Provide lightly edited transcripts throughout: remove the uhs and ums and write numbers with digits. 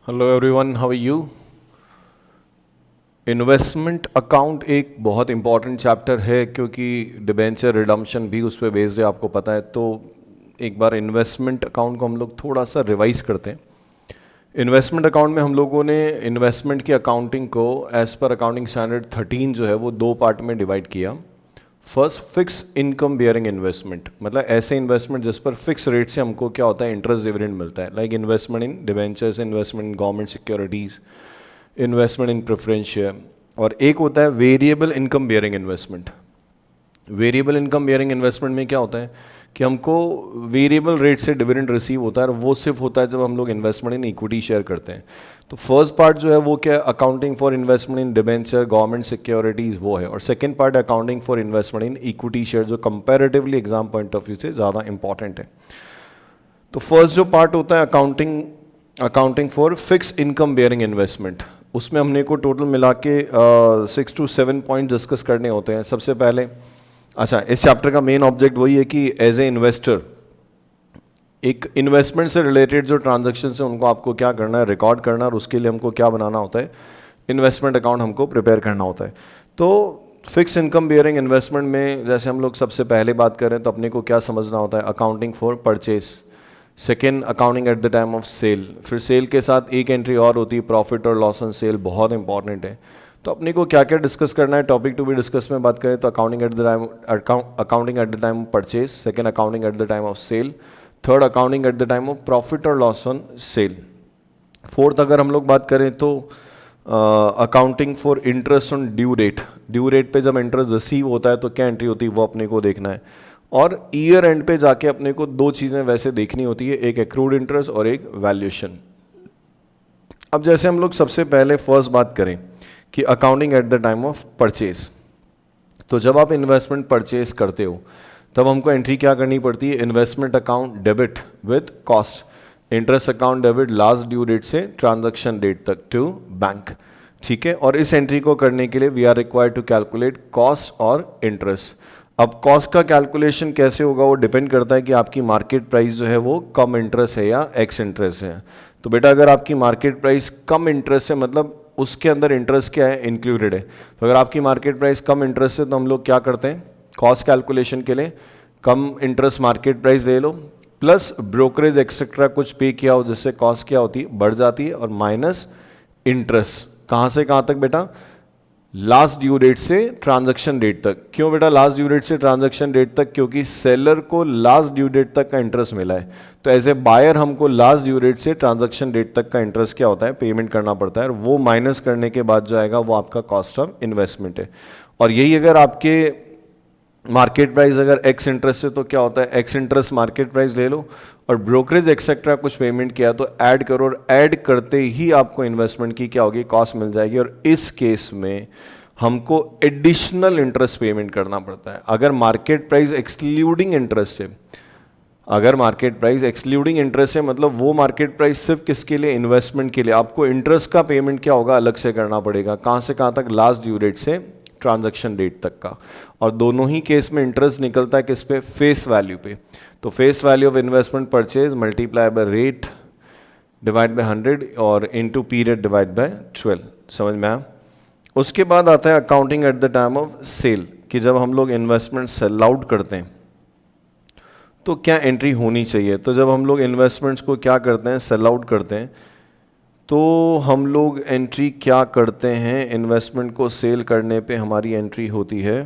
Hello everyone, how are you. Investment account एक बहुत important chapter है क्योंकि डिबेंचर रिडम्पशन भी उस पर बेस्ड है, आपको पता है। तो एक बार इन्वेस्टमेंट अकाउंट को हम लोग थोड़ा सा रिवाइज करते हैं। इन्वेस्टमेंट अकाउंट में हम लोगों ने इन्वेस्टमेंट की अकाउंटिंग को एज पर अकाउंटिंग स्टैंडर्ड 13 जो है वो दो पार्ट में डिवाइड किया। First, fix income bearing investment, मतलब ऐसे इन्वेस्टमेंट जिस पर फिक्स रेट से हमको क्या होता है, इंटरेस्ट डिविडेंड मिलता है। Like investment in debentures, investment in government securities, investment in preference share. और एक होता है variable income bearing investment. Variable income bearing investment में क्या होता है कि हमको वेरिएबल रेट से डिविडेंड रिसीव होता है, और वो सिर्फ होता है जब हम लोग इन्वेस्टमेंट इन इक्विटी शेयर करते हैं। तो फर्स्ट पार्ट जो है वो क्या, accounting for investment in debenture, government securities, वो है। और second part accounting for investment in equity share, जो comparatively exam point of view से ज़्यादा इंपॉर्टेंट है। तो फर्स्ट जो पार्ट होता है accounting for fix income bearing investment, उसमें हमने को टोटल मिला के 6 to 7 पॉइंट डिस्कस करने होते हैं। सबसे पहले इस चैप्टर का मेन ऑब्जेक्ट वही है कि एज ए इन्वेस्टर एक इन्वेस्टमेंट से रिलेटेड जो ट्रांजैक्शन है उनको आपको क्या करना है, रिकॉर्ड करना, और उसके लिए हमको क्या बनाना होता है, इन्वेस्टमेंट अकाउंट हमको प्रिपेयर करना होता है। तो फिक्स इनकम बियरिंग इन्वेस्टमेंट में जैसे हम लोग सबसे पहले बात करें तो अपने को क्या समझना होता है, accounting for purchase. Second, accounting at the time of sale. फिर सेल के साथ एक एंट्री और होती है, प्रॉफिट और लॉस ऑन सेल, बहुत इंपॉर्टेंट है। तो अपने को क्या क्या डिस्कस करना है, टॉपिक टू बी डिस्कस में बात करें तो accounting at the time of purchase, second accounting at the time of sale, third accounting at the time of profit और लॉस ऑन सेल। फोर्थ अगर हम लोग बात करें तो accounting for interest on due date. Due date पे जब interest receive होता है तो क्या एंट्री होती है वो अपने को देखना है। और ईयर एंड पे जाके अपने को दो चीज़ें वैसे देखनी होती है, एक एक्रूड इंटरेस्ट और एक वैल्यूएशन। अब जैसे हम लोग सबसे पहले फर्स्ट बात करें कि accounting at the time of purchase, तो जब आप इन्वेस्टमेंट परचेज करते हो तब हमको एंट्री क्या करनी पड़ती है, investment account debit with cost, interest account debit last due date से ट्रांजैक्शन डेट तक टू बैंक। ठीक है, और इस एंट्री को करने के लिए we are required to calculate cost और इंटरेस्ट। अब कॉस्ट का कैलकुलेशन कैसे होगा, वो डिपेंड करता है कि आपकी मार्केट प्राइस जो है वो कम इंटरेस्ट है या एक्स इंटरेस्ट है। तो बेटा अगर आपकी मार्केट प्राइस कम इंटरेस्ट है, मतलब उसके अंदर इंटरेस्ट क्या है, इंक्लूडेड है। तो अगर आपकी मार्केट प्राइस कम इंटरेस्ट है तो हम लोग क्या करते हैं, कॉस्ट कैलकुलेशन के लिए कम इंटरेस्ट मार्केट प्राइस ले लो, प्लस ब्रोकरेज एक्सेट्रा कुछ पे किया हो, जिससे कॉस्ट क्या होती है, बढ़ जाती है, और माइनस इंटरेस्ट कहाँ से कहाँ तक बेटा, लास्ट ड्यू डेट से ट्रांजैक्शन डेट तक। क्यों बेटा लास्ट ड्यू डेट से ट्रांजैक्शन डेट तक, क्योंकि सेलर को लास्ट ड्यू डेट तक का इंटरेस्ट मिला है। तो एज ए बायर हमको लास्ट ड्यू डेट से ट्रांजैक्शन डेट तक का इंटरेस्ट क्या होता है, पेमेंट करना पड़ता है, और वो माइनस करने के बाद जो आएगा वो आपका कॉस्ट ऑफ इन्वेस्टमेंट है। और यही अगर आपके मार्केट प्राइस अगर एक्स इंटरेस्ट है तो क्या होता है, एक्स इंटरेस्ट मार्केट प्राइस ले लो, और ब्रोकरेज एक्सेट्रा कुछ पेमेंट किया तो ऐड करो, और ऐड करते ही आपको इन्वेस्टमेंट की क्या होगी, कॉस्ट मिल जाएगी। और इस केस में हमको एडिशनल इंटरेस्ट पेमेंट करना पड़ता है। अगर मार्केट प्राइस एक्सक्लूडिंग इंटरेस्ट है, अगर मार्केट प्राइस एक्सक्लूडिंग इंटरेस्ट है, मतलब वो मार्केट प्राइस सिर्फ किसके लिए, इन्वेस्टमेंट के लिए, आपको इंटरेस्ट का पेमेंट क्या होगा, अलग से करना पड़ेगा। कहाँ से कहाँ तक, लास्ट ड्यू डेट से ट्रांजैक्शन डेट तक का। और दोनों ही केस में इंटरेस्ट निकलता है किस पे, फेस वैल्यू पे। तो face value of investment purchase multiply by rate divide by 100 और इनटू पीरियड डिवाइड बाय 12। समझ में आया। उसके बाद आता है accounting at the time of sale, कि जब हम लोग इन्वेस्टमेंट सेल आउट करते हैं तो क्या एंट्री होनी चाहिए। तो जब हम लोग इन्वेस्टमेंट्स को क्या करते हैं, सेल आउट करते हैं, तो हम लोग एंट्री क्या करते हैं, इन्वेस्टमेंट को सेल करने पे हमारी एंट्री होती है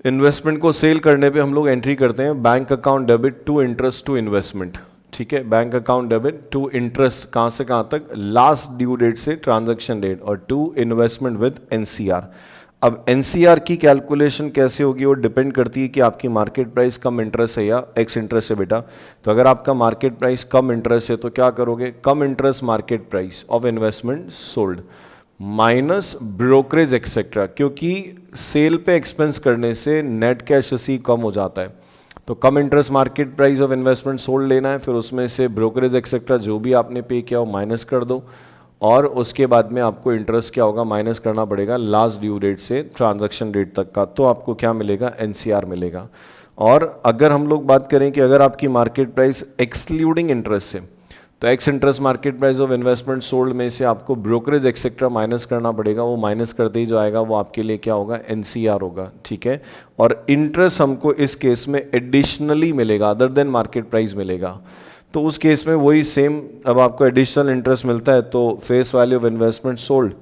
इन्वेस्टमेंट को सेल करने पे हम लोग एंट्री करते हैं bank account debit to interest to investment. ठीक है, bank account debit to interest कहाँ से कहाँ तक, लास्ट ड्यू डेट से ट्रांजैक्शन डेट, और टू इन्वेस्टमेंट विद एनसीआर। अब एनसीआर की कैलकुलेशन कैसे होगी, वो डिपेंड करती है कि आपकी मार्केट प्राइस कम इंटरेस्ट है या एक्स इंटरेस्ट है बेटा। तो अगर आपका मार्केट प्राइस कम इंटरेस्ट है तो क्या करोगे, cum interest market price of investment sold minus brokerage etcetera, क्योंकि सेल पे एक्सपेंस करने से नेट कैश रिसीव कम हो जाता है। तो cum interest market price of investment sold लेना है, फिर उसमें से ब्रोकरेज एक्सेट्रा जो भी आपने पे किया वो माइनस कर दो, और उसके बाद में आपको इंटरेस्ट क्या होगा, माइनस करना पड़ेगा लास्ट ड्यू डेट से ट्रांजैक्शन डेट तक का, तो आपको क्या मिलेगा, एनसीआर मिलेगा। और अगर हम लोग बात करें कि अगर आपकी मार्केट प्राइस एक्सक्लूडिंग इंटरेस्ट से, तो x interest market price of investment sold में से आपको ब्रोकरेज एक्सेट्रा माइनस करना पड़ेगा, वो माइनस करते ही जो आएगा वो आपके लिए क्या होगा, एनसीआर होगा, ठीक है। और इंटरेस्ट हमको इस केस में एडिशनली मिलेगा, अदर देन मार्केट प्राइस मिलेगा। तो उस केस में वही सेम, अब आपको एडिशनल इंटरेस्ट मिलता है तो face value of investment sold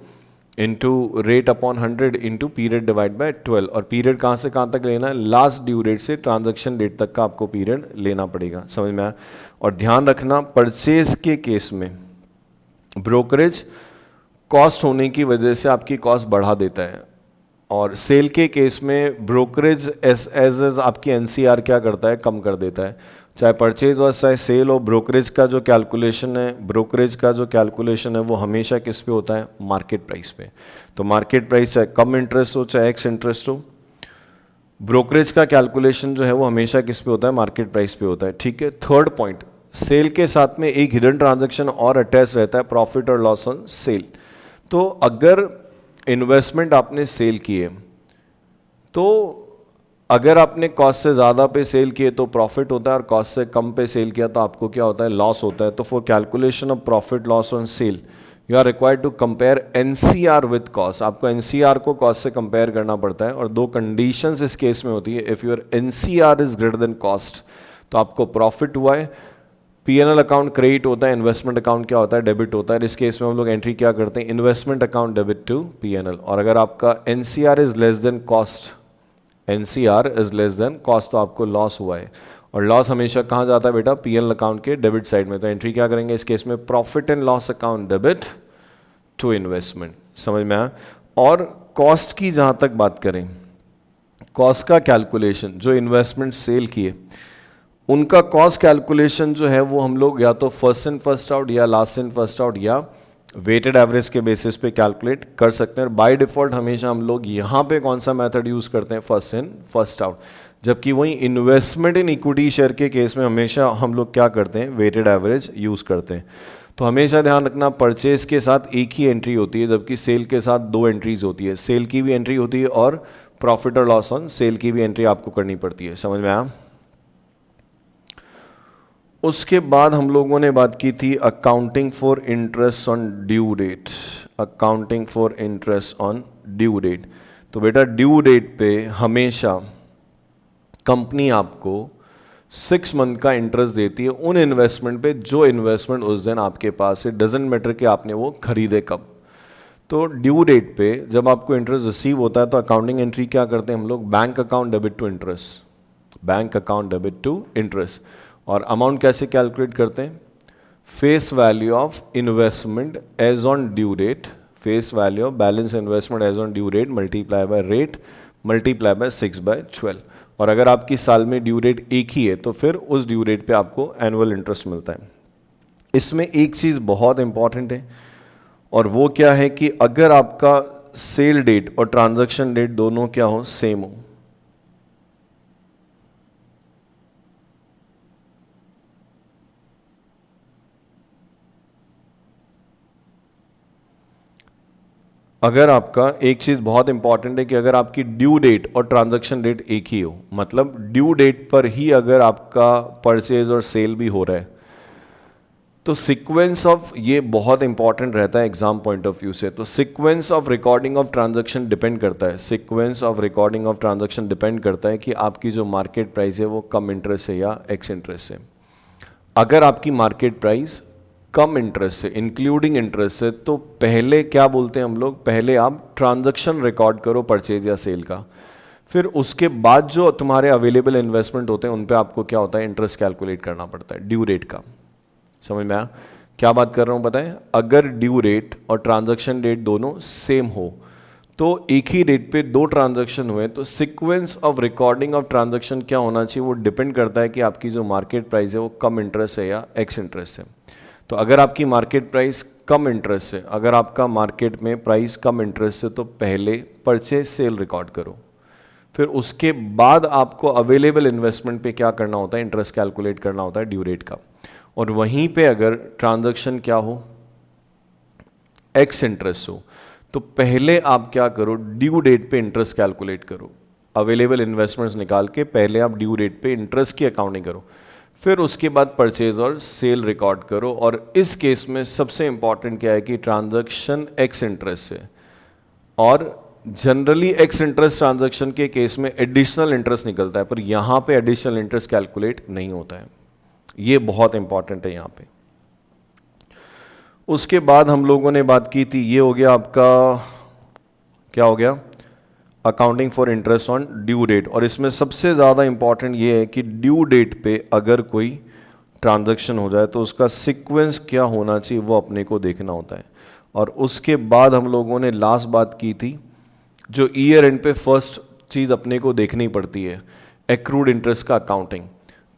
into rate upon 100 into period divide by 12, और पीरियड कहाँ से कहाँ तक लेना है, लास्ट ड्यू डेट से ट्रांजैक्शन डेट तक का आपको पीरियड लेना पड़ेगा, समझ में आया। और ध्यान रखना परचेज के केस में ब्रोकरेज कॉस्ट होने की वजह से आपकी कॉस्ट बढ़ा देता है, और सेल के केस में ब्रोकरेज एज आपकी एनसीआर क्या करता है, कम कर देता है। चाहे परचेज और चाहे सेल हो, ब्रोकरेज का जो कैलकुलेशन है वो हमेशा किस पे होता है, मार्केट प्राइस पे। तो मार्केट प्राइस चाहे कम इंटरेस्ट हो चाहे एक्स इंटरेस्ट हो, ब्रोकरेज का कैलकुलेशन जो है वो हमेशा किस पे होता है, मार्केट प्राइस पे होता है, ठीक है। थर्ड पॉइंट, सेल के साथ में एक हिडन ट्रांजैक्शन और अटैच रहता है, प्रॉफिट और लॉस ऑन सेल। तो अगर इन्वेस्टमेंट आपने सेल किए, तो अगर आपने कॉस्ट से ज़्यादा पे सेल किए तो प्रॉफिट होता है, और कॉस्ट से कम पे सेल किया तो आपको क्या होता है, लॉस होता है। तो for calculation of profit loss on sale you are required to compare NCR with cost. आपको एनसीआर को कॉस्ट से कंपेयर करना पड़ता है, और दो कंडीशंस इस केस में होती है। If your NCR is greater than cost तो आपको प्रॉफिट हुआ है, पीएनएल अकाउंट क्रेडिट होता है, इन्वेस्टमेंट अकाउंट क्या होता है, डेबिट होता है। इस केस में हम लोग एंट्री क्या करते हैं, investment account debit to PNL. और अगर आपका NCR is less than cost, NCR is less than cost, तो आपको लॉस हुआ है, और लॉस हमेशा कहाँ जाता है बेटा, पीएनएल अकाउंट के डेबिट साइड में। तो एंट्री क्या करेंगे इस केस में, profit and loss account debit to investment, समझ में आया। और कॉस्ट की जहाँ तक बात करें, कॉस्ट का कैलकुलेशन जो इन्वेस्टमेंट सेल किए उनका कॉस्ट कैलकुलेशन जो है वो हम लोग या तो फर्स्ट इन फर्स्ट आउट या लास्ट इन फर्स्ट आउट या वेटेड एवरेज के बेसिस पे कैलकुलेट कर सकते हैं। बाय डिफॉल्ट हमेशा हम लोग यहाँ पे कौन सा मेथड यूज़ करते हैं, फर्स्ट इन फर्स्ट आउट, जबकि वहीं इन्वेस्टमेंट इन इक्विटी शेयर के केस में हमेशा हम लोग क्या करते हैं, वेटेड एवरेज यूज़ करते हैं। तो हमेशा ध्यान रखना परचेज के साथ एक ही एंट्री होती है, जबकि सेल के साथ दो एंट्रीज होती है। सेल की भी एंट्री होती है और प्रॉफिट और लॉस ऑन सेल की भी एंट्री आपको करनी पड़ती है, समझ में आया। उसके बाद हम लोगों ने बात की थी accounting for interest on due date, accounting for interest on due date. तो बेटा ड्यू डेट पे हमेशा कंपनी आपको 6 मंथ का इंटरेस्ट देती है उन इन्वेस्टमेंट पे जो इन्वेस्टमेंट उस दिन आपके पास है, डजेंट मैटर कि आपने वो खरीदे कब। तो ड्यू डेट पे जब आपको इंटरेस्ट रिसीव होता है तो अकाउंटिंग एंट्री क्या करते हैं हम लोग, bank account debit to interest, bank account debit to interest. और अमाउंट कैसे कैलकुलेट करते हैं, face value of investment as on due date, face value of balance investment as on due date multiply by rate multiply by 6/12। और अगर आपकी साल में due date एक ही है तो फिर उस ड्यू डेट पे आपको एनुअल इंटरेस्ट मिलता है। इसमें एक चीज़ बहुत इंपॉर्टेंट है, और वो क्या है कि अगर आपका सेल डेट और ट्रांजैक्शन डेट दोनों क्या हो, सेम हो, अगर आपका एक चीज़ बहुत इंपॉर्टेंट है कि अगर आपकी ड्यू डेट और ट्रांजैक्शन डेट एक ही हो, मतलब ड्यू डेट पर ही अगर आपका परचेज और सेल भी हो रहा है, तो सीक्वेंस ऑफ, ये बहुत इंपॉर्टेंट रहता है एग्जाम पॉइंट ऑफ व्यू से। तो sequence of recording of transaction depend करता है, sequence of recording of transaction depend करता है कि आपकी जो मार्केट प्राइस है वो कम इंटरेस्ट है या एक्स इंटरेस्ट है। अगर आपकी मार्केट प्राइस कम इंटरेस्ट है, इंक्लूडिंग इंटरेस्ट है, तो पहले क्या बोलते हैं हम लोग, पहले आप ट्रांजैक्शन रिकॉर्ड करो परचेज या सेल का, फिर उसके बाद जो तुम्हारे अवेलेबल इन्वेस्टमेंट होते हैं उन पे आपको क्या होता है, इंटरेस्ट कैलकुलेट करना पड़ता है ड्यू डेट का। समझ में आया क्या बात कर रहा हूँ, बताएं। अगर ड्यू डेट और ट्रांजैक्शन डेट दोनों सेम हो, तो एक ही डेट पे दो ट्रांजैक्शन हुए, तो sequence of recording of transaction क्या होना चाहिए, वो डिपेंड करता है कि आपकी जो मार्केट प्राइस है वो कम इंटरेस्ट है या एक्स इंटरेस्ट है। तो अगर आपकी मार्केट प्राइस कम इंटरेस्ट है, अगर आपका मार्केट में प्राइस कम इंटरेस्ट है, तो पहले परचेज सेल रिकॉर्ड करो, फिर उसके बाद आपको अवेलेबल इन्वेस्टमेंट पे क्या करना होता है, इंटरेस्ट कैलकुलेट करना होता है ड्यू डेट का। और वहीं पे अगर ट्रांजैक्शन क्या हो, एक्स इंटरेस्ट हो, तो पहले आप क्या करो, ड्यू डेट पे इंटरेस्ट कैलकुलेट करो। अवेलेबल इन्वेस्टमेंट्स निकाल के पहले आप ड्यू डेट पे इंटरेस्ट की अकाउंटिंग करो, फिर उसके बाद परचेज और सेल रिकॉर्ड करो। और इस केस में सबसे इंपॉर्टेंट क्या है कि ट्रांजैक्शन एक्स इंटरेस्ट है, और जनरली एक्स इंटरेस्ट ट्रांजैक्शन के केस में एडिशनल इंटरेस्ट निकलता है, पर यहां पे एडिशनल इंटरेस्ट कैलकुलेट नहीं होता है। ये बहुत इंपॉर्टेंट है यहां पे। उसके बाद हम लोगों ने बात की थी, ये हो गया आपका, क्या हो गया, accounting for interest on due date. और इसमें सबसे ज़्यादा इंपॉर्टेंट ये है कि ड्यू डेट पे अगर कोई ट्रांजैक्शन हो जाए तो उसका सीक्वेंस क्या होना चाहिए वो अपने को देखना होता है। और उसके बाद हम लोगों ने लास्ट बात की थी, जो ईयर एंड पे फर्स्ट चीज़ अपने को देखनी पड़ती है, एक्रूड इंटरेस्ट का अकाउंटिंग।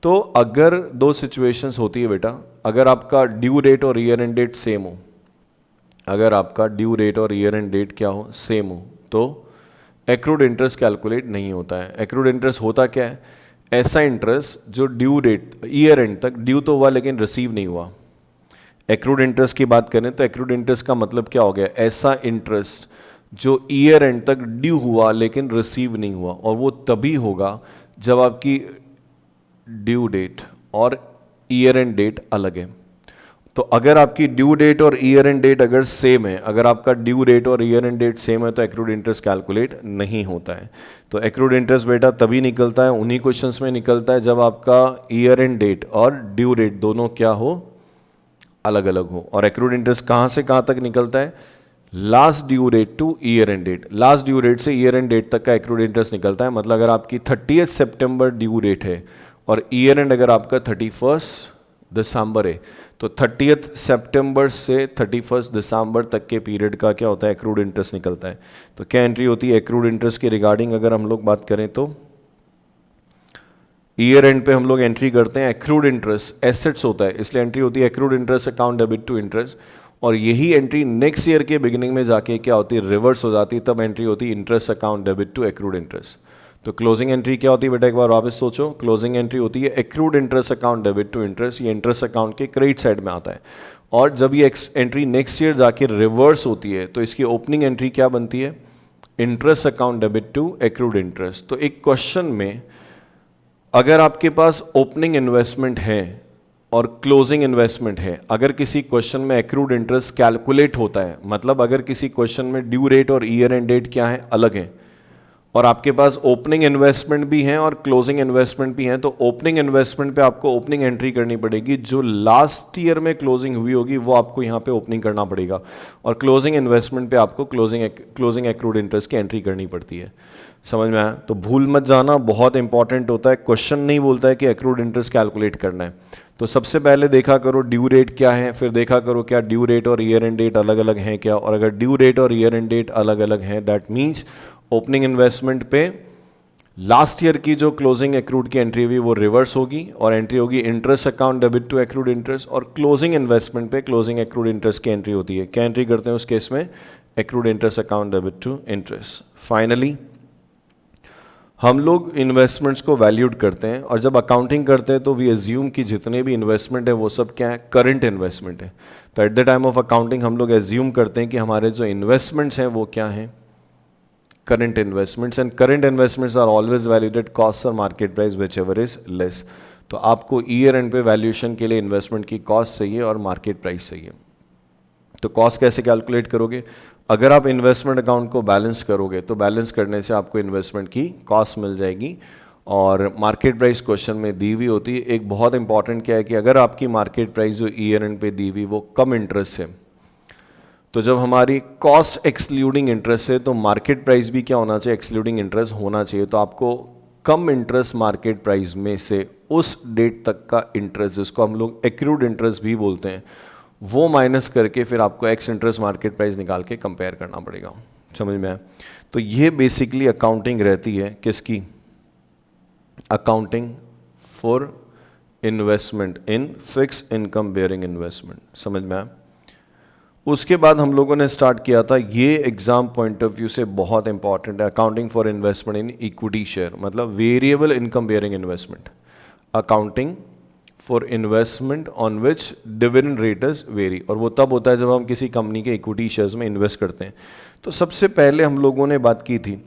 तो अगर दो सिचुएशंस होती है बेटा, अगर आपका ड्यू डेट और ईयर एंड डेट सेम हो, अगर आपका ड्यू डेट और ईयर एंड डेट क्या हो, सेम हो, तो एक्रूड इंटरेस्ट कैलकुलेट नहीं होता है। एक्रूड इंटरेस्ट होता क्या है, ऐसा इंटरेस्ट जो ड्यू डेट ईयर एंड तक ड्यू तो हुआ लेकिन रिसीव नहीं हुआ। एक्रूड इंटरेस्ट की बात करें तो एक्रूड इंटरेस्ट का मतलब क्या हो गया, ऐसा इंटरेस्ट जो ईयर एंड तक ड्यू हुआ लेकिन रिसीव नहीं हुआ, और वो तभी होगा जब आपकी ड्यू डेट और ईयर एंड डेट अलग है। तो अगर आपकी ड्यू डेट और ईयर एंड डेट अगर सेम है, अगर आपका ड्यू डेट और ईयर एंड डेट सेम है, तो एक्रूड इंटरेस्ट कैलकुलेट नहीं होता है। तो एक्रूड इंटरेस्ट बेटा तभी निकलता है, उन्हीं क्वेश्चंस में निकलता है, जब आपका ईयर एंड डेट और ड्यू डेट दोनों क्या हो, अलग अलग हो। और एक्रूड इंटरेस्ट कहाँ से कहाँ तक निकलता है, last due date to year end date, last due date से ईयर एंड डेट तक का एक्रूड इंटरेस्ट निकलता है। मतलब अगर आपकी 30 सितंबर ड्यू डेट है और ईयर एंड अगर आपका 31 दिसंबर है, तो 30 सितंबर से 31 दिसंबर तक के पीरियड का क्या होता है, एक्रूड इंटरेस्ट निकलता है। तो क्या एंट्री होती है एक्रूड इंटरेस्ट के रिगार्डिंग, अगर हम लोग बात करें तो ईयर एंड पे हम लोग एंट्री करते हैं, एक्रूड इंटरेस्ट एसेट्स होता है, इसलिए एंट्री होती है accrued interest account debit to interest. और यही एंट्री नेक्स्ट ईयर के बिगिनिंग में जाके क्या होती है, रिवर्स हो जाती है, तब एंट्री होती है interest account debit to accrued interest. तो क्लोजिंग एंट्री क्या होती है बेटा, एक बार वापस सोचो, क्लोजिंग एंट्री होती है accrued interest account debit to interest, ये इंटरेस्ट अकाउंट के क्रेडिट साइड में आता है। और जब ये एंट्री नेक्स्ट ईयर जाके रिवर्स होती है, तो इसकी ओपनिंग एंट्री क्या बनती है, interest account debit to accrued interest. तो एक क्वेश्चन में अगर आपके पास ओपनिंग इन्वेस्टमेंट है और क्लोजिंग इन्वेस्टमेंट है, अगर किसी क्वेश्चन में एक्रूड इंटरेस्ट कैलकुलेट होता है, मतलब अगर किसी क्वेश्चन में ड्यू डेट और ईयर एंड डेट क्या है, अलग है, और आपके पास ओपनिंग इन्वेस्टमेंट भी है और क्लोजिंग इन्वेस्टमेंट भी है, तो ओपनिंग इन्वेस्टमेंट पे आपको ओपनिंग एंट्री करनी पड़ेगी, जो लास्ट ईयर में क्लोजिंग हुई होगी वो आपको यहाँ पे ओपनिंग करना पड़ेगा, और क्लोजिंग इन्वेस्टमेंट पे आपको क्लोजिंग एक्रूड इंटरेस्ट की एंट्री करनी पड़ती है। समझ में आया? तो भूल मत जाना, बहुत इंपॉर्टेंट होता है, क्वेश्चन नहीं बोलता है कि एक्रूड इंटरेस्ट कैलकुलेट करना है। तो सबसे पहले देखा करो ड्यू डेट क्या है, फिर देखा करो क्या ड्यू डेट और ईयर एंड डेट अलग अलग हैं क्या, और अगर ड्यू डेट और ईयर एंड डेट अलग अलग हैं, दैट मीन्स ओपनिंग इन्वेस्टमेंट पे लास्ट ईयर की जो क्लोजिंग एक्रूड की एंट्री हुई वो रिवर्स होगी, और एंट्री होगी interest account debit to accrued interest, और क्लोजिंग इन्वेस्टमेंट पे क्लोजिंग एक्रूड इंटरेस्ट की एंट्री होती है। क्या एंट्री करते हैं उस केस में, accrued interest account debit to interest. Finally हम लोग इन्वेस्टमेंट्स को वैल्यूड करते हैं, और जब अकाउंटिंग करते हैं तो वी एज्यूम कि जितने भी इन्वेस्टमेंट है वो सब क्या है, करंट इन्वेस्टमेंट है। तो eight the time of accounting हम लोग एज्यूम करते हैं कि हमारे जो इन्वेस्टमेंट्स हैं वो क्या हैं, current investments, and current investments are always valued at cost or market price whichever is less. तो आपको ईयर एंड पे वैल्यूएशन के लिए इन्वेस्टमेंट की कॉस्ट चाहिए और मार्केट प्राइस चाहिए। तो कॉस्ट कैसे कैलकुलेट करोगे, अगर आप इन्वेस्टमेंट अकाउंट को बैलेंस करोगे तो बैलेंस करने से आपको इन्वेस्टमेंट की कॉस्ट मिल जाएगी, और मार्केट प्राइस क्वेश्चन में दी हुई होती है। एक बहुत इंपॉर्टेंट क्या है कि अगर आपकी मार्केट प्राइस जो ईयर एंड पे दी हुई वो कम इंटरेस्ट है, तो जब हमारी कॉस्ट एक्सक्लूडिंग इंटरेस्ट है तो मार्केट प्राइस भी क्या होना चाहिए, एक्सक्लूडिंग इंटरेस्ट होना चाहिए। तो आपको कम इंटरेस्ट मार्केट प्राइस में से उस डेट तक का इंटरेस्ट, जिसको हम लोग एक्रूड इंटरेस्ट भी बोलते हैं, वो माइनस करके फिर आपको एक्स इंटरेस्ट मार्केट प्राइस निकाल के कंपेयर करना पड़ेगा। समझ में आया? तो ये बेसिकली अकाउंटिंग रहती है किसकी, accounting for investment in fix income bearing investment. समझ में आया? उसके बाद हम लोगों ने स्टार्ट किया था, ये एग्जाम पॉइंट ऑफ व्यू से बहुत इंपॉर्टेंट है, accounting for investment in equity share, मतलब variable income bearing investment. Accounting for investment on which dividend rate is vary, और वो तब होता है जब हम किसी कंपनी के इक्विटी शेयर्स में इन्वेस्ट करते हैं। तो सबसे पहले हम लोगों ने बात की थी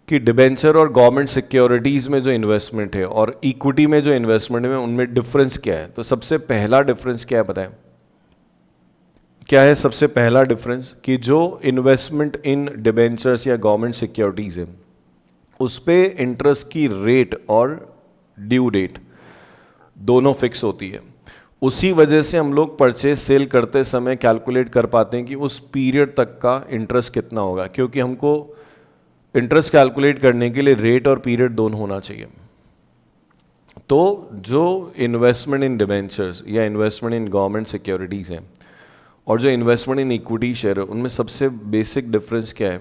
कि डिबेंचर और गवर्नमेंट सिक्योरिटीज़ में जो इन्वेस्टमेंट है और इक्विटी में जो इन्वेस्टमेंट है उनमें डिफरेंस क्या है। तो सबसे पहला डिफरेंस क्या है पता है? क्या है सबसे पहला डिफरेंस? कि जो इन्वेस्टमेंट इन डिबेंचर्स या गवर्नमेंट सिक्योरिटीज़ है उस पे इंटरेस्ट की रेट और ड्यू डेट दोनों फिक्स होती है। उसी वजह से हम लोग परचेज सेल करते समय कैलकुलेट कर पाते हैं कि उस पीरियड तक का इंटरेस्ट कितना होगा, क्योंकि हमको इंटरेस्ट कैलकुलेट करने के लिए रेट और पीरियड दोनों होना चाहिए। तो जो इन्वेस्टमेंट इन डिबेंचर्स या इन्वेस्टमेंट इन गवर्नमेंट सिक्योरिटीज़ हैं और जो इन्वेस्टमेंट इन इक्विटी शेयर है उनमें सबसे बेसिक डिफरेंस क्या है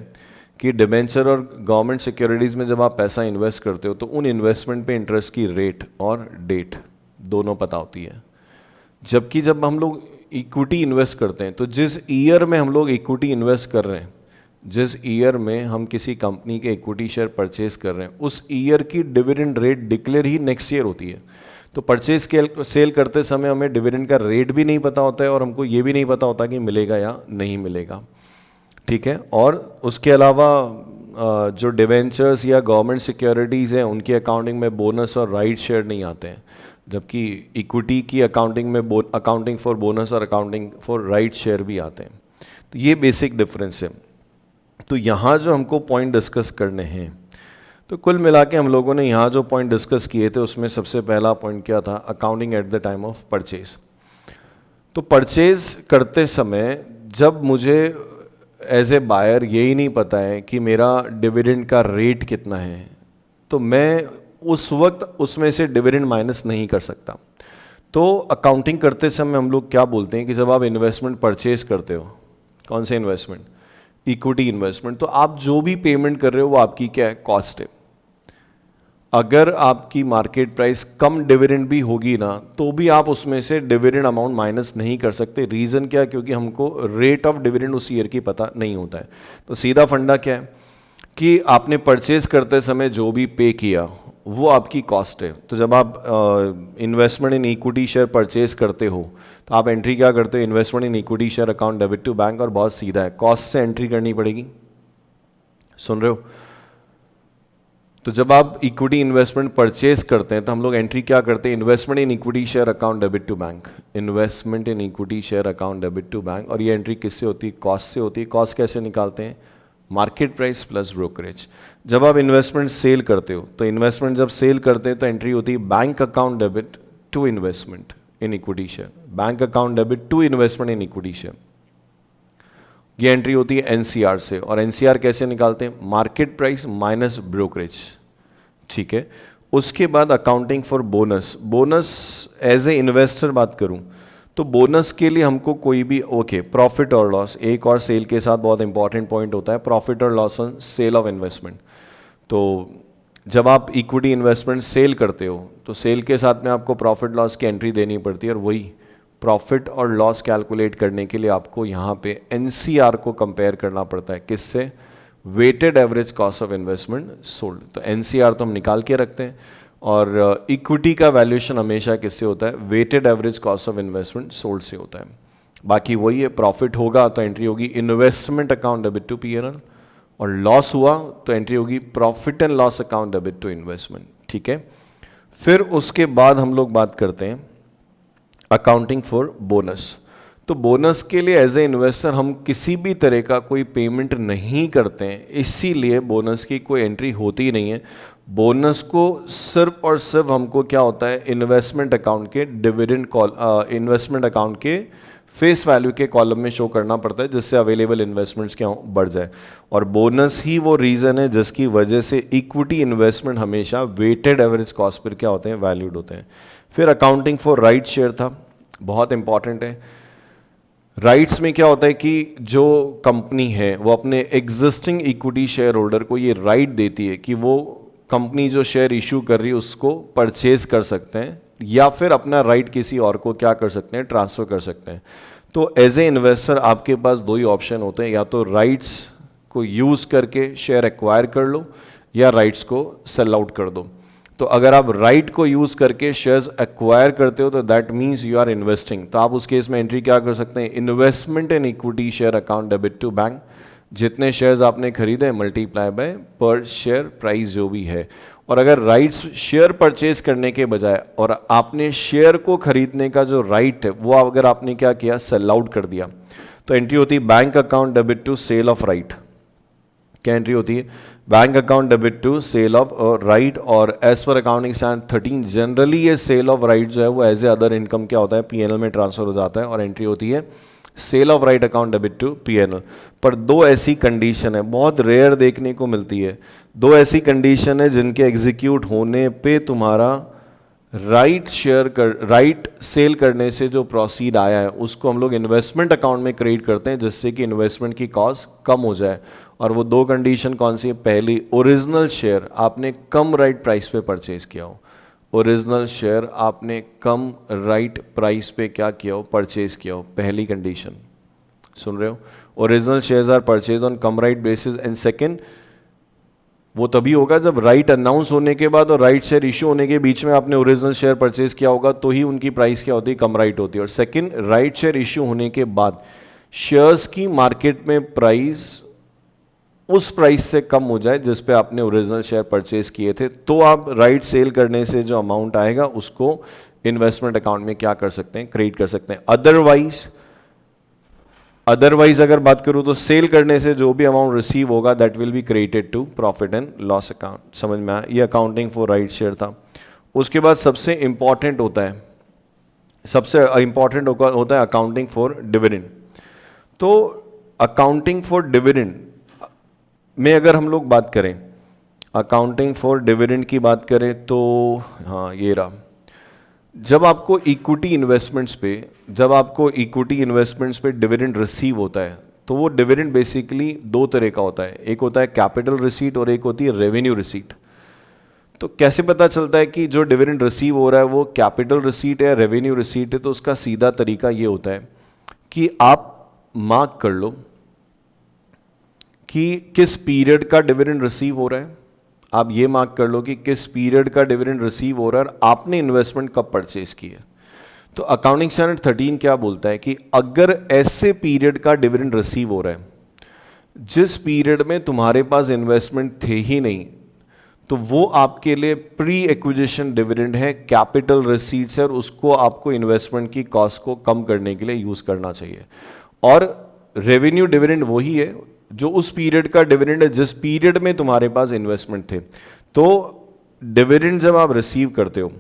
कि डिबेंचर और गवर्नमेंट सिक्योरिटीज़ में जब आप पैसा इन्वेस्ट करते हो तो उन इन्वेस्टमेंट पे इंटरेस्ट की रेट और डेट दोनों पता होती है। जबकि जब हम लोग इक्विटी इन्वेस्ट करते हैं तो जिस ईयर में हम लोग इक्विटी इन्वेस्ट कर रहे हैं, जिस ईयर में हम किसी कंपनी के इक्विटी शेयर परचेज कर रहे हैं, उस ईयर की डिविडेंड रेट डिक्लेयर ही नेक्स्ट ईयर होती है। तो परचेज सेल करते समय हमें डिविडेंड का रेट भी नहीं पता होता है और हमको ये भी नहीं पता होता कि मिलेगा या नहीं मिलेगा, ठीक है। और उसके अलावा जो डिबेंचर्स या गवर्नमेंट सिक्योरिटीज़ हैं उनकी अकाउंटिंग में बोनस और राइट शेयर नहीं आते हैं, जबकि इक्विटी की अकाउंटिंग में अकाउंटिंग फॉर बोनस और अकाउंटिंग फॉर राइट शेयर भी आते हैं। तो ये बेसिक डिफरेंस है। तो यहाँ जो हमको पॉइंट डिस्कस करने हैं, तो कुल मिला के हम लोगों ने यहाँ जो पॉइंट डिस्कस किए थे उसमें सबसे पहला पॉइंट क्या था? Accounting at the time of purchase. तो परचेज करते समय जब मुझे एज ए बायर यही नहीं पता है कि मेरा डिविडेंड का रेट कितना है, तो मैं उस वक्त उसमें से डिविडेंड माइनस नहीं कर सकता। तो अकाउंटिंग करते समय हम लोग क्या बोलते हैं कि जब आप इन्वेस्टमेंट परचेज करते हो, कौन से इन्वेस्टमेंट? इक्विटी इन्वेस्टमेंट, तो आप जो भी पेमेंट कर रहे हो वो आपकी क्या है? कॉस्ट है। अगर आपकी मार्केट प्राइस कम डिविडेंड भी होगी ना तो भी आप उसमें से डिविडेंड अमाउंट माइनस नहीं कर सकते। रीज़न क्या? क्योंकि हमको रेट ऑफ डिविडेंड उस ईयर की पता नहीं होता है। तो सीधा फंडा क्या है कि आपने परचेज करते समय जो भी पे किया वो आपकी कॉस्ट है। तो जब आप investment in equity share purchase करते हो तो आप एंट्री क्या करते हो? Investment in equity share account debit to bank, और बहुत सीधा है, कॉस्ट से एंट्री करनी पड़ेगी। सुन रहे हो? तो जब आप इक्विटी इन्वेस्टमेंट परचेज करते हैं तो हम लोग एंट्री क्या करते हैं? Investment in equity share account debit to bank, investment in equity share account debit to bank. और ये एंट्री किससे होती है? कॉस्ट से होती है। कॉस्ट कैसे निकालते हैं? Market price plus brokerage. जब आप इन्वेस्टमेंट सेल करते हो तो इन्वेस्टमेंट जब सेल करते हैं तो एंट्री होती है bank account debit to investment in equity share, bank account debit to investment in equity share. ये एंट्री होती है एनसीआर से। और एनसीआर कैसे निकालते हैं? मार्केट प्राइस माइनस ब्रोकरेज, ठीक है। उसके बाद accounting for bonus. Bonus as a investor बात करूं तो बोनस के लिए हमको कोई भी प्रॉफिट और लॉस, एक और सेल के साथ बहुत इंपॉर्टेंट पॉइंट होता है प्रॉफिट और loss on cell of investment. तो जब आप इक्विटी इन्वेस्टमेंट सेल करते हो तो सेल के साथ में आपको प्रॉफिट लॉस की एंट्री देनी पड़ती है, और वही प्रॉफिट और लॉस कैलकुलेट करने के लिए आपको यहाँ पे एनसीआर को कंपेयर करना पड़ता है। किससे? Weighted average cost of investment sold. तो एनसीआर तो हम निकाल के रखते हैं, और इक्विटी का वैल्यूएशन हमेशा किससे होता है? Weighted average cost of investment sold से होता है। बाकी वही है, प्रॉफिट होगा तो एंट्री होगी investment account debit to PNL, और लॉस हुआ तो एंट्री होगी profit and loss account debit to investment, ठीक है। फिर उसके बाद हम लोग बात करते हैं अकाउंटिंग फॉर बोनस। तो बोनस के लिए एज ए इन्वेस्टर हम किसी भी तरह का कोई पेमेंट नहीं करते हैं, इसीलिए बोनस की कोई एंट्री होती ही नहीं है। बोनस को सिर्फ और सिर्फ हमको क्या होता है? इन्वेस्टमेंट अकाउंट के डिविडेंड इन्वेस्टमेंट अकाउंट के फेस वैल्यू के कॉलम में शो करना पड़ता है, जिससे अवेलेबल इन्वेस्टमेंट्स क्या हो? बढ़ जाए। और बोनस ही वो रीज़न है जिसकी वजह से इक्विटी इन्वेस्टमेंट हमेशा वेटेड एवरेज कॉस्ट पर क्या होते हैं? वैल्यूड होते हैं। फिर अकाउंटिंग फॉर राइट शेयर था, बहुत इंपॉर्टेंट है। राइट्स में क्या होता है कि जो कंपनी है वो अपने एग्जिस्टिंग इक्विटी शेयर होल्डर को ये राइट देती है कि वो कंपनी जो शेयर इशू कर रही है उसको परचेज कर सकते हैं, या फिर अपना राइट किसी और को क्या कर सकते हैं? ट्रांसफ़र कर सकते हैं। तो एज ए इन्वेस्टर आपके पास दो ही ऑप्शन होते हैं, या तो राइट्स को यूज़ करके शेयर एक्वायर कर लो या राइट्स को सेल आउट कर दो। तो अगर आप राइट को यूज करके शेयर्स एक्वायर करते हो तो that means you are investing. तो आप उस केस में एंट्री क्या कर सकते हैं, investment in equity share account debit to bank, जितने शेयर्स आपने खरीदे multiply by per share price जो भी है। और अगर राइट्स शेयर परचेज करने के बजाय और आपने शेयर को खरीदने का जो राइट है वो अगर आपने क्या किया, सेल आउट कर दिया, तो एंट्री होती है bank account debit to sale of right. क्या एंट्री होती है, bank account debit to sale of right. और as per accounting standard 13 generally ये सेल ऑफ राइट जो है वो एज ए अदर इनकम क्या होता है, पीएनएल में ट्रांसफर हो जाता है और एंट्री होती है sale of right account debit to PNL. पर दो ऐसी कंडीशन है, बहुत रेयर देखने को मिलती है, दो ऐसी कंडीशन है जिनके एग्जीक्यूट होने पे तुम्हारा राइट सेल करने से जो प्रोसीड आया है उसको हम लोग इन्वेस्टमेंट अकाउंट में क्रिएट करते हैं, जिससे कि इन्वेस्टमेंट की कॉस्ट कम हो जाए। और वो दो कंडीशन कौन सी है, पहली ओरिजिनल शेयर आपने कम राइट प्राइस पे परचेज किया हो, ओरिजिनल शेयर आपने कम राइट प्राइस पे क्या किया हो, परचेज किया हो, पहली कंडीशन। सुन रहे हो, original shares are purchase on cum right basis. And second, वो तभी होगा जब राइट अनाउंस होने के बाद और राइट शेयर इशू होने के बीच में आपने ओरिजिनल शेयर परचेज किया होगा, तो ही उनकी प्राइस क्या होती है, कम राइट होती है। और सेकंड, राइट शेयर इशू होने के बाद शेयर्स की मार्केट में प्राइस उस प्राइस से कम हो जाए जिस पे आपने ओरिजिनल शेयर परचेज किए थे, तो आप राइट सेल करने से जो अमाउंट आएगा उसको इन्वेस्टमेंट अकाउंट में क्या कर सकते हैं, क्रिएट कर सकते हैं। अदरवाइज अगर बात करूं तो सेल करने से जो भी अमाउंट रिसीव होगा that will be created to profit and loss account. समझ में आया, ये अकाउंटिंग फॉर राइट शेयर था। उसके बाद सबसे इंपॉर्टेंट होता है अकाउंटिंग फॉर डिविडेंड। तो अकाउंटिंग फॉर डिविडेंड में अगर हम लोग बात करें, अकाउंटिंग फॉर डिविडेंड की बात करें तो हाँ ये रहा, जब आपको इक्विटी इन्वेस्टमेंट्स पे डिविडेंड रिसीव होता है तो वो डिविडेंड बेसिकली दो तरह का होता है, एक होता है कैपिटल रिसीट और एक होती है रेवेन्यू रिसीट। तो कैसे पता चलता है कि जो डिविडेंड रिसीव हो रहा है वो कैपिटल रिसीट है या रेवेन्यू रिसीट है, तो उसका सीधा तरीका ये होता है कि आप मार्क कर लो कि किस पीरियड का डिविडेंड रिसीव हो रहा है, आप ये मार्क कर लो कि किस पीरियड का डिविडेंड रिसीव हो रहा है और आपने इन्वेस्टमेंट कब परचेज की है। तो अकाउंटिंग स्टैंडर्ड 13 क्या बोलता है कि अगर ऐसे पीरियड का डिविडेंड रिसीव हो रहा है जिस पीरियड में तुम्हारे पास इन्वेस्टमेंट थे ही नहीं, तो वो आपके लिए प्री एक्विजिशन डिविडेंड है, कैपिटल रिसीट्स है और उसको आपको इन्वेस्टमेंट की कॉस्ट को कम करने के लिए यूज करना चाहिए। और रेवेन्यू डिविडेंड वही है जो उस पीरियड का डिविडेंड है जिस पीरियड में तुम्हारे पास इन्वेस्टमेंट थे। तो डिविडेंड जब आप रिसीव करते हो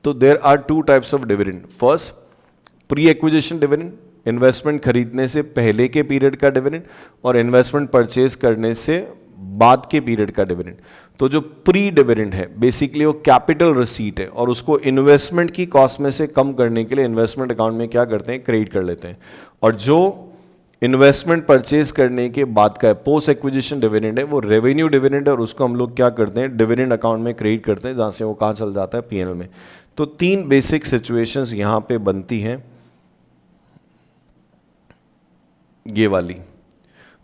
तो there are two types of dividend. First, pre acquisition dividend, investment खरीदने से पहले के पीरियड का डिविडेंड, और इन्वेस्टमेंट परचेज करने से बाद के पीरियड का डिविडेंड। तो जो प्री डिविडेंड है बेसिकली वो कैपिटल रिसीट है और उसको इन्वेस्टमेंट की कॉस्ट में से कम करने के लिए इन्वेस्टमेंट अकाउंट में क्या करते हैं, क्रेडिट कर लेते हैं। और जो इन्वेस्टमेंट परचेज करने के बाद का पोस्ट एक्विजिशन डिविडेंड है वो रेवेन्यू डिविडेंड है और उसको हम लोग क्या करते हैं, डिविडेंड अकाउंट में क्रेडिट करते हैं, जहां से वो कहाँ चल जाता है, पीएनएल में। तो तीन बेसिक सिचुएशंस यहां पे बनती हैं ये वाली।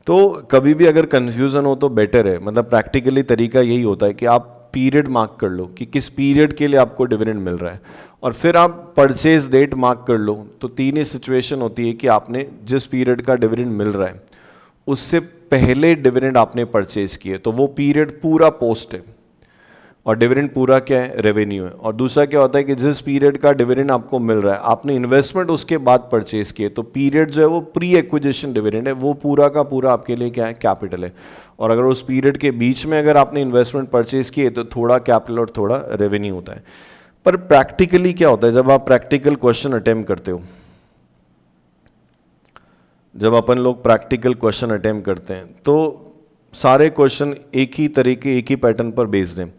तो कभी भी अगर कंफ्यूजन हो तो बेटर है, मतलब प्रैक्टिकली तरीका यही होता है कि आप पीरियड मार्क कर लो कि किस पीरियड के लिए आपको डिविडेंड मिल रहा है और फिर आप परचेज डेट मार्क कर लो। तो तीन ही सिचुएशन होती है कि आपने जिस पीरियड का डिविडेंड मिल रहा है उससे पहले डिविडेंड आपने परचेज किए तो वो पीरियड पूरा पोस्ट है और डिविडेंड पूरा क्या है, रेवेन्यू है। और दूसरा क्या होता है कि जिस पीरियड का डिविडेंड आपको मिल रहा है आपने इन्वेस्टमेंट उसके बाद परचेज किए तो पीरियड जो है वो प्री एक्विजिशन डिविडेंड है, वो पूरा का पूरा आपके लिए क्या है, कैपिटल है। और अगर उस पीरियड के बीच में अगर आपने इन्वेस्टमेंट परचेज किए तो थोड़ा कैपिटल और थोड़ा रेवेन्यू होता है। पर प्रैक्टिकली क्या होता है, जब आप प्रैक्टिकल क्वेश्चन अटेम्प्ट करते हो, जब अपन लोग प्रैक्टिकल क्वेश्चन अटेम्प्ट करते हैं तो सारे क्वेश्चन एक ही तरीके, एक ही पैटर्न पर बेस्ड हैं।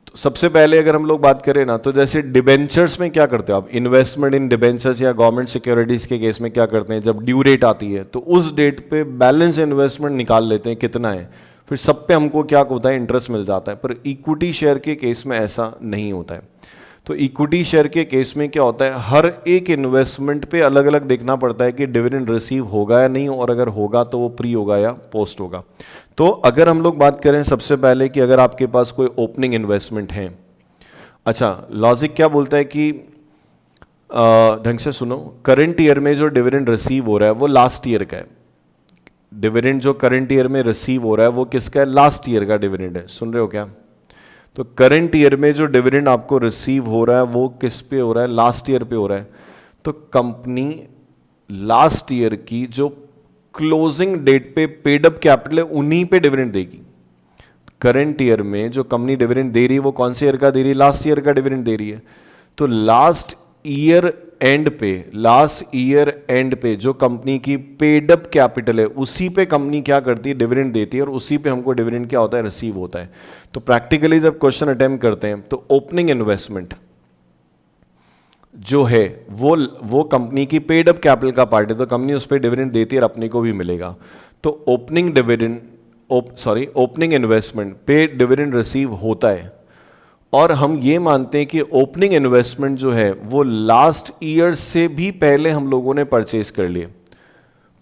तो सबसे पहले अगर हम लोग बात करें ना, तो जैसे डिबेंचर्स में क्या करते हो आप, इन्वेस्टमेंट इन डिबेंचर्स या गवर्नमेंट सिक्योरिटीज के केस में क्या करते हैं, जब ड्यू डेट आती है तो उस डेट पे बैलेंस इन्वेस्टमेंट निकाल लेते हैं कितना है, फिर सब पे हमको क्या होता है, इंटरेस्ट मिल जाता है। पर इक्विटी शेयर के केस में ऐसा नहीं होता है। तो इक्विटी शेयर के केस में क्या होता है, हर एक इन्वेस्टमेंट पे अलग अलग देखना पड़ता है कि डिविडेंड रिसीव होगा या नहीं, और अगर होगा तो वो प्री होगा या पोस्ट होगा। तो अगर हम लोग बात करें सबसे पहले कि अगर आपके पास कोई ओपनिंग इन्वेस्टमेंट है, अच्छा लॉजिक क्या बोलता है कि ढंग से सुनो, करंट ईयर में जो डिविडेंड रिसीव हो रहा है वो लास्ट ईयर का है। डिविडेंड जो करंट ईयर में रिसीव हो रहा है वो किसका है, लास्ट ईयर का डिविडेंड है। सुन रहे हो क्या? तो करंट ईयर में जो डिविडेंड आपको रिसीव हो रहा है वो किस पे हो रहा है, लास्ट ईयर पे हो रहा है। तो कंपनी लास्ट ईयर की जो क्लोजिंग डेट पे पेड अप कैपिटल है उन्हीं पे डिविडेंड देगी। करंट ईयर में जो कंपनी डिविडेंड दे रही है वो कौन से ईयर का दे रही है, लास्ट ईयर का डिविडेंड दे रही है। तो लास्ट ईयर एंड पे जो कंपनी की पेड अप कैपिटल है उसी पे कंपनी क्या करती है, डिविडेंड देती है, और उसी पे हमको डिविडेंड क्या होता है, रिसीव होता है। तो प्रैक्टिकली जब क्वेश्चन अटेम्प्ट करते हैं तो ओपनिंग इन्वेस्टमेंट जो है वो कंपनी की पेड अप कैपिटल का पार्ट है, तो कंपनी उस पर डिविडेंड देती है और अपने को भी मिलेगा। तो ओपनिंग इन्वेस्टमेंट पे डिविडेंड रिसीव होता है, और हम ये मानते हैं कि ओपनिंग इन्वेस्टमेंट जो है वो लास्ट ईयर से भी पहले हम लोगों ने परचेज कर लिए।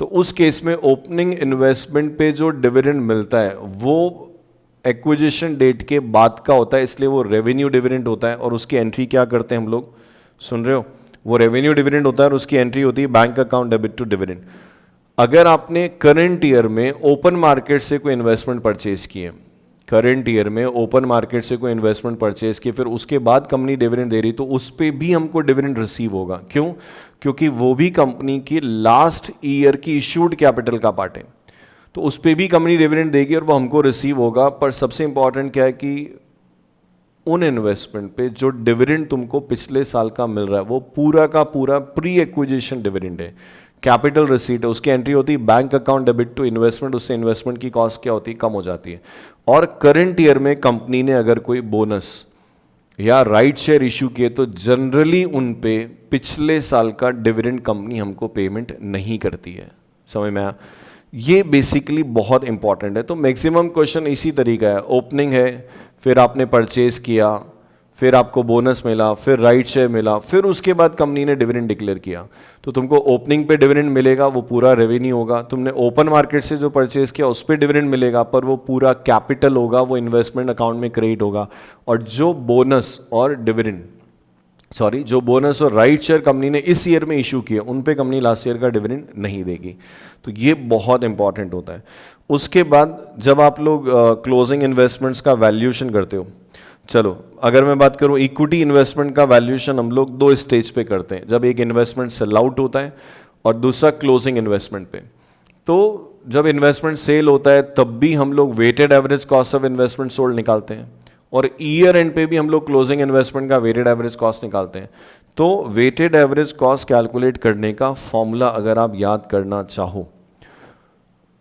तो उस केस में ओपनिंग इन्वेस्टमेंट पे जो डिविडेंड मिलता है वो एक्विजिशन डेट के बाद का होता है, इसलिए वो रेवेन्यू डिविडेंड होता है। और उसकी एंट्री क्या करते हैं हम लोग, सुन रहे हो, वो रेवेन्यू डिविडेंड होता है और उसकी एंट्री होती है bank account debit to dividend. अगर आपने करंट ईयर में ओपन मार्केट से कोई इन्वेस्टमेंट परचेज किए, करंट ईयर में ओपन मार्केट से कोई इन्वेस्टमेंट परचेज किए, फिर उसके बाद कंपनी डिविडेंड दे रही, तो उस पर भी हमको डिविडेंड रिसीव होगा। क्यों? क्योंकि वो भी कंपनी की लास्ट ईयर की इश्यूड कैपिटल का पार्ट है, तो उस पर भी कंपनी डिविडेंड देगी और वो हमको रिसीव होगा। पर सबसे इंपॉर्टेंट क्या है कि उन इन्वेस्टमेंट पे जो डिविडेंड तुमको पिछले साल का मिल रहा है वो पूरा का पूरा प्री एक्विजिशन डिविडेंड है, कैपिटल रिसीट है, उसकी एंट्री होती है bank account debit to investment, उससे इन्वेस्टमेंट की कॉस्ट क्या होती है, कम हो जाती है। और करंट ईयर में कंपनी ने अगर कोई बोनस या राइट शेयर इश्यू किए तो जनरली उन पे पिछले साल का डिविडेंड कंपनी हमको पेमेंट नहीं करती है। समझ में आया? ये बेसिकली बहुत इंपॉर्टेंट है। तो मैक्सिमम क्वेश्चन इसी तरीका है, ओपनिंग है, फिर आपने परचेज किया, फिर आपको बोनस मिला, फिर राइट शेयर मिला, फिर उसके बाद कंपनी ने डिविडेंड डिक्लेयर किया, तो तुमको ओपनिंग पे डिविडेंड मिलेगा, वो पूरा रेवेन्यू होगा। तुमने ओपन मार्केट से जो परचेज किया उस पर डिविडेंड मिलेगा, पर वो पूरा कैपिटल होगा, वो इन्वेस्टमेंट अकाउंट में क्रेडिट होगा। और जो बोनस और राइट शेयर कंपनी ने इस ईयर में इशू किए उन पे कंपनी लास्ट ईयर का डिविडेंड नहीं देगी। तो ये बहुत इंपॉर्टेंट होता है। उसके बाद जब आप लोग क्लोजिंग इन्वेस्टमेंट्स का वैल्यूएशन करते हो, चलो अगर मैं बात करूं इक्विटी इन्वेस्टमेंट का वैल्यूएशन हम लोग 2 स्टेज पे करते हैं, जब एक इन्वेस्टमेंट सेल आउट होता है और दूसरा क्लोजिंग इन्वेस्टमेंट पे। तो जब इन्वेस्टमेंट सेल होता है तब भी हम लोग weighted average cost of investment sold निकालते हैं, और ईयर एंड पे भी हम लोग क्लोजिंग इन्वेस्टमेंट का वेटेड एवरेज कॉस्ट निकालते हैं। तो वेटेड एवरेज कॉस्ट कैलकुलेट करने का फॉर्मूला अगर आप याद करना चाहो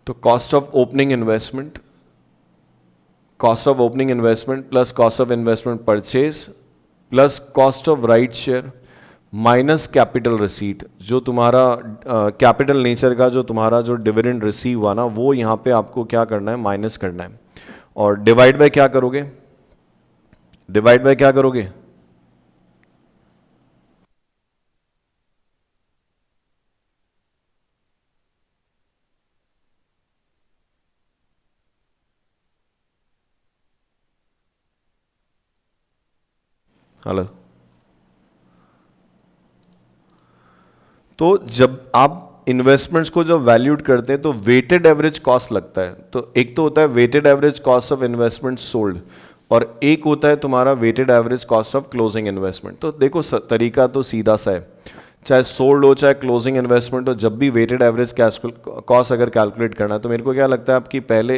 तो cost of opening investment plus cost of investment purchase plus cost of right share minus capital receipt, जो तुम्हारा कैपिटल नेचर का जो तुम्हारा जो डिविडेंड रिसीव हुआ ना वो यहाँ पे आपको क्या करना है, माइनस करना है। और डिवाइड बाय क्या करोगे, हेलो। तो जब आप इन्वेस्टमेंट्स को जब वैल्यूड करते हैं तो वेटेड एवरेज कॉस्ट लगता है। तो एक तो होता है weighted average cost of investment sold, और एक होता है तुम्हारा weighted average cost of closing investment. तो देखो तरीका तो सीधा सा है, चाहे सोल्ड हो चाहे क्लोजिंग इन्वेस्टमेंट हो, जब भी वेटेड एवरेज कॉस्ट अगर कैलकुलेट करना है तो मेरे को क्या लगता है आपकी पहले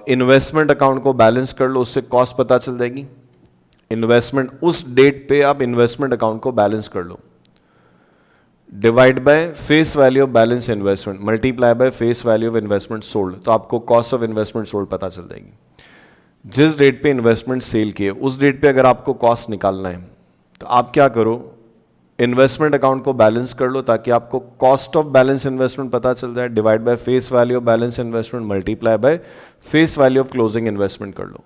इन्वेस्टमेंट अकाउंट को बैलेंस कर लो, उससे कॉस्ट पता चल जाएगी। इन्वेस्टमेंट उस डेट पे आप इन्वेस्टमेंट अकाउंट को बैलेंस कर लो, divide by face value of balance investment multiply by face value of investment sold, तो आपको कॉस्ट ऑफ इन्वेस्टमेंट सोल्ड पता चल जाएगी। जिस डेट पे इन्वेस्टमेंट सेल किए उस डेट पे अगर आपको कॉस्ट निकालना है तो आप क्या करो, इन्वेस्टमेंट अकाउंट को बैलेंस कर लो ताकि आपको कॉस्ट ऑफ बैलेंस इन्वेस्टमेंट पता चल जाए, divide by face value of balance investment multiply by face value of closing investment कर लो।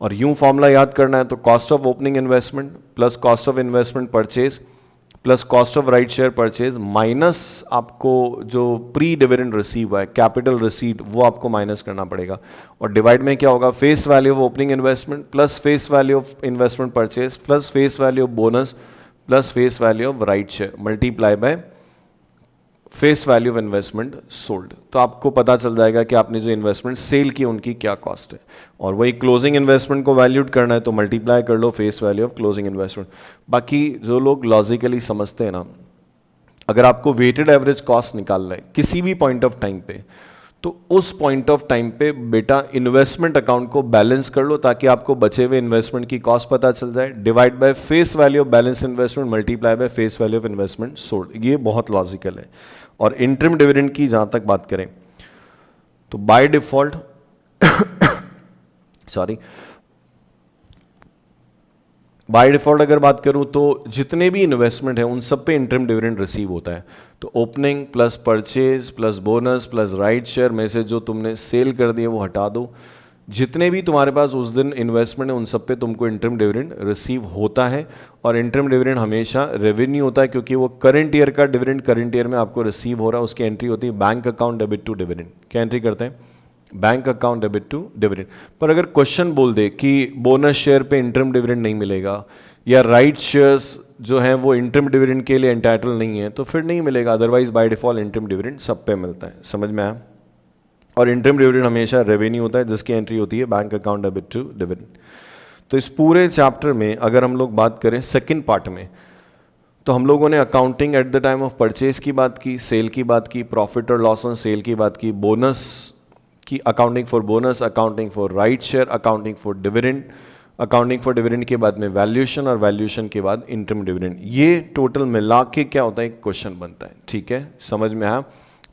और यूं फॉर्मूला याद करना है तो cost of opening investment plus cost of investment purchase plus cost of right share purchase minus आपको जो pre dividend receive हुआ है कैपिटल रिसीट वो आपको माइनस करना पड़ेगा, और डिवाइड में क्या होगा face value of opening investment plus face value of investment purchase plus face value of bonus plus face value of right share multiply by face value of investment sold. तो आपको पता चल जाएगा कि आपने जो इन्वेस्टमेंट सेल की उनकी क्या कॉस्ट है, और वही क्लोजिंग इन्वेस्टमेंट को वैल्यूड करना है तो मल्टीप्लाई कर लो face value of closing investment. बाकी जो लोग लॉजिकली समझते हैं ना, अगर आपको वेटेड एवरेज कॉस्ट निकालना है किसी भी पॉइंट ऑफ टाइम पे, तो उस पॉइंट ऑफ टाइम पे बेटा इन्वेस्टमेंट अकाउंट को बैलेंस कर लो ताकि आपको बचे हुए इन्वेस्टमेंट की कॉस्ट पता चल जाए, divide by face value of balance investment multiply by face value of investment sold. ये बहुत लॉजिकल है। और इंटरिम डिविडेंड की जहां तक बात करें तो बाय डिफॉल्ट बाय डिफॉल्ट अगर बात करूं तो जितने भी इन्वेस्टमेंट है उन सब पे इंटरिम डिविडेंड रिसीव होता है। तो opening plus purchase plus bonus plus right share में से जो तुमने सेल कर दिए वो हटा दो, जितने भी तुम्हारे पास उस दिन इन्वेस्टमेंट है उन सब पे तुमको इंटरिम डिविडेंड रिसीव होता है। और इंटरिम डिविडेंड हमेशा रेवेन्यू होता है क्योंकि वो करंट ईयर का डिविडेंड करंट ईयर में आपको रिसीव हो रहा है, उसकी एंट्री होती है bank account debit to dividend. क्या एंट्री करते हैं? Bank account debit to dividend. पर अगर क्वेश्चन बोल दे कि बोनस शेयर पे इंटरिम डिविडेंड नहीं मिलेगा या राइट शेयर्स जो हैं वो इंटरिम डिविडेंड के लिए एंटाइटल नहीं है तो फिर नहीं मिलेगा, otherwise by default interim dividend सब पे मिलता है। समझ में आया? और इंटरिम डिविडेंड हमेशा रेवेन्यू होता है जिसकी एंट्री होती है bank account debit to dividend. तो इस पूरे चैप्टर में अगर हम लोग बात करें सेकंड पार्ट में, तो हम लोगों ने accounting at the time of purchase की बात की, सेल की बात की, प्रॉफिट और लॉस ऑन सेल की बात की, बोनस की accounting for bonus, accounting for right share, accounting for dividend, accounting for dividend के बाद में वैल्यूएशन और वैल्यूएशन के बाद इंटरिम डिविडेंड। ये टोटल मिला के क्या होता है? एक क्वेश्चन बनता है। ठीक है, समझ में आया?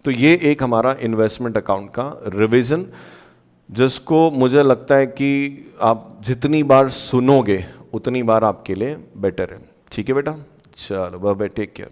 तो ये एक हमारा इन्वेस्टमेंट अकाउंट का रिवीजन, जिसको मुझे लगता है कि आप जितनी बार सुनोगे उतनी बार आपके लिए बेटर है। ठीक है बेटा, चलो बाय बाय, टेक केयर।